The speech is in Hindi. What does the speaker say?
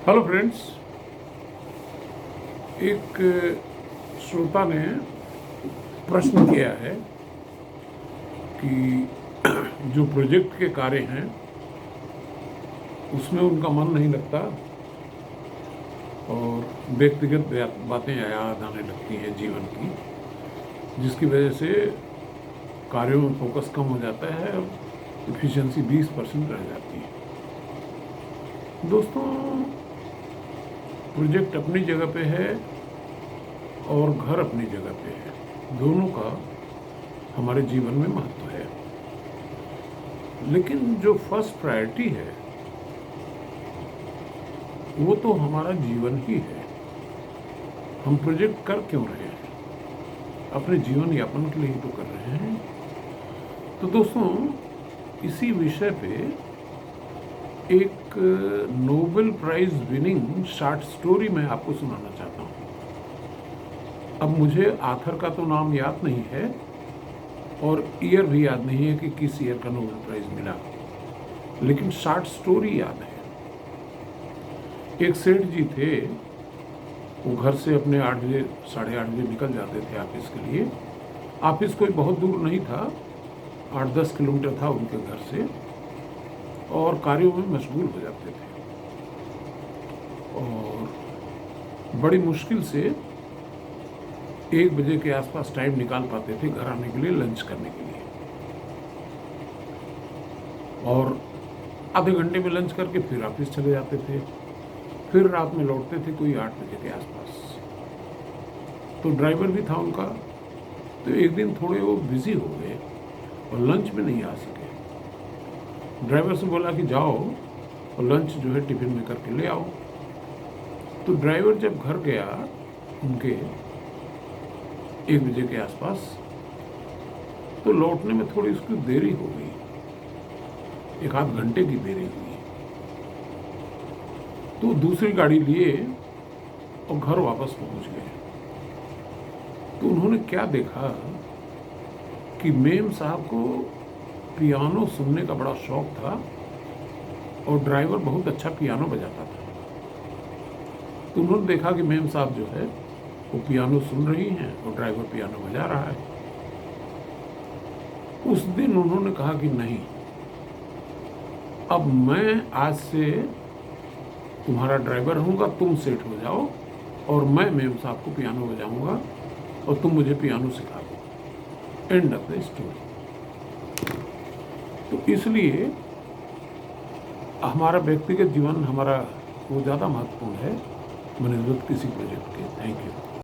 Hello friends. एक श्रोता ने प्रश्न किया है कि जो प्रोजेक्ट के कार्य हैं उसमें उनका मन नहीं लगता और व्यक्तिगत बातें याद आने लगती हैं जीवन की, जिसकी वजह से कार्यों में फोकस कम हो जाता है और एफिशिएंसी 20% रह जाती है। दोस्तों, प्रोजेक्ट अपनी जगह पे है और घर अपनी जगह पे है। दोनों का हमारे जीवन में महत्व है, लेकिन जो फर्स्ट प्रायोरिटी है वो तो हमारा जीवन ही है। हम प्रोजेक्ट कर क्यों रहे हैं? अपने जीवन यापन के लिए ही तो कर रहे हैं। तो दोस्तों, इसी विषय पे एक Nobel prize winning short story मैं आपको सुनाना चाहता हूँ। अब मुझे ऑथर का तो नाम याद नहीं है और ईयर भी याद नहीं है कि किस ईयर का नोबेल प्राइज मिला, लेकिन शॉर्ट स्टोरी याद है। एक सेठ जी थे, वो घर से अपने 8 बजे 8:30 बजे निकल जाते थे ऑफिस के लिए। ऑफिस कोई बहुत दूर नहीं था, 8-10 किलोमीटर था उनके घर से, और कार्यों में मशगूल हो जाते थे और बड़ी मुश्किल से 1 बजे के आसपास टाइम निकाल पाते थे घर आने के लिए, लंच करने के लिए। और आधे घंटे में लंच करके फिर ऑफिस चले जाते थे, फिर रात में लौटते थे कोई 8 बजे के आसपास। तो ड्राइवर भी था उनका, तो एक दिन थोड़े वो बिजी हो गए और लंच में नहीं आ सके। ड्राइवर से बोला कि जाओ और लंच जो है टिफिन में करके ले आओ। तो ड्राइवर जब घर गया उनके 1 बजे के आसपास, तो लौटने में थोड़ी उसकी देरी हो गई, 1-आध घंटे की देरी हुई। तो दूसरी गाड़ी लिए और घर वापस पहुंच गए। तो उन्होंने क्या देखा कि मेम साहब को पियानो सुनने का बड़ा शौक था और ड्राइवर बहुत अच्छा पियानो बजाता था। तो उन्होंने देखा कि मेम साहब जो है वो पियानो सुन रही हैं और ड्राइवर पियानो बजा रहा है। उस दिन उन्होंने कहा कि नहीं, अब मैं आज से तुम्हारा ड्राइवर रहूँगा, तुम सेठ हो जाओ और मैं मेम साहब को पियानो बजाऊंगा और तुम मुझे पियानो सिखा दो। End of the story. तो इसलिए हमारा व्यक्तिगत जीवन हमारा वो ज़्यादा महत्वपूर्ण है बनस्बत किसी प्रोजेक्ट के। Thank you.